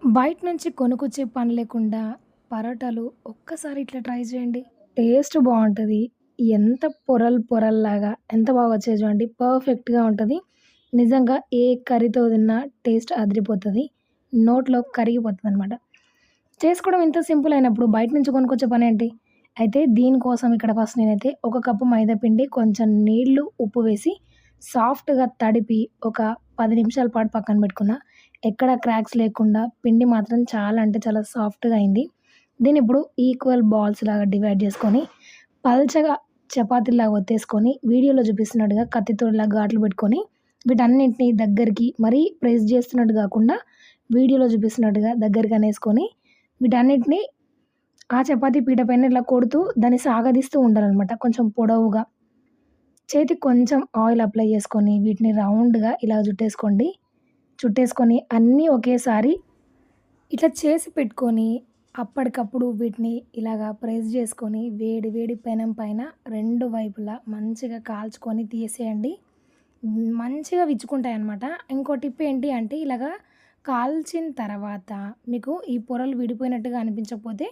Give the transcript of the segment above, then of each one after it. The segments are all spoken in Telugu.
బయట నుంచి కొనుకొచ్చే పని లేకుండా పరోటాలు ఒక్కసారి ఇట్లా ట్రై చేయండి. టేస్ట్ బావుంటది. ఎంత పొరలు పొరల్లాగా ఎంత బాగా వచ్చాయో చూడండి. పర్ఫెక్ట్‌గా ఉంటది. నిజంగా ఏ కర్రీతో తిన్నా టేస్ట్ అదిరిపోతది. నోట్లో కరిగిపోతదనమాట. చేసుకోవడం ఇంత సింపుల్ అయినప్పుడు బయట నుంచి కొనుక్కొచ్చే పనేంటి? అయితే దీనికోసం ఇక్కడ ఫస్ట్ నేనైతే ఒక కప్పు మైదా పిండి, కొంచెం నీళ్లు, ఉప్పు వేసి సాఫ్ట్‌గా తడిపి ఒక 10 నిమిషాల పాటు పక్కన పెట్టుకున్నా. ఎక్కడ క్రాక్స్ లేకుండా పిండి మాత్రం చాలా అంటే చాలా సాఫ్ట్‌గా అయింది. దీన్నిప్పుడు ఈక్వల్ బాల్స్ లాగా డివైడ్ చేసుకొని, పల్చగా చపాతీలాగా ఒత్తేసుకొని, వీడియోలో చూపిస్తున్నట్టుగా కత్తితో ఇలా ఘాట్లు పెట్టుకొని, వీటన్నిటిని దగ్గరికి మరీ ప్రెస్ చేస్తున్నట్టు కాకుండా, వీడియోలో చూపిస్తున్నట్టుగా దగ్గరికి అనేసుకొని, వీటన్నిటిని ఆ చపాతీ పీట పైన ఇలా కొడుతూ దాన్ని సాగదీస్తూ ఉండాలనమాట. కొంచెం పొడవుగా. చేతికి కొంచెం ఆయిల్ అప్లై చేసుకొని, వీటిని రౌండ్‌గా ఇలా చుట్టేసుకోండి. చుట్టేసుకొని అన్నీ ఒకేసారి ఇట్లా చేసి పెట్టుకొని, అప్పటికప్పుడు వీటిని ఇలాగా ప్రెస్ చేసుకొని, వేడి వేడి పెనం పైన 2 వైపులా మంచిగా కాల్చుకొని తీసేయండి. మంచిగా విచ్చుకుంటాయన్నమాట. ఇంకో టిప్ ఏంటి అంటే ఇలాగా కాల్చిన తర్వాత మీకు ఈ పొరలు విడిపోయినట్టుగా అనిపించకపోతే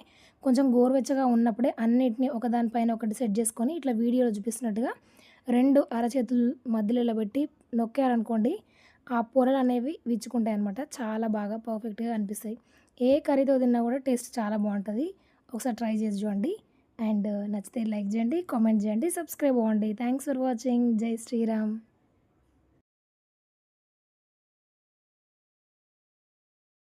కొంచెం గోరువెచ్చగా ఉన్నప్పుడే అన్నిటిని ఒకదాని పైన ఒకటి సెట్ చేసుకొని ఇట్లా వీడియోలో చూపిస్తున్నట్టుగా 2 అరచేతులు మధ్యలో ఇలా పెట్టి నొక్కారనుకోండి ఆ పొరలనేవి విచ్చుకుంటాయన్నమాట. చాలా బాగా పర్ఫెక్ట్‌గా అనిపిస్తాయి. ఏ కర్రీతో తిన్నా కూడా టేస్ట్ చాలా బావుంటది. ఒకసారి ట్రై చేసి చూడండి. అండ్ నచ్చితే లైక్ చేయండి, కామెంట్ చేయండి, సబ్స్క్రైబ్ అవ్వండి. Thanks for watching. జై శ్రీరామ్.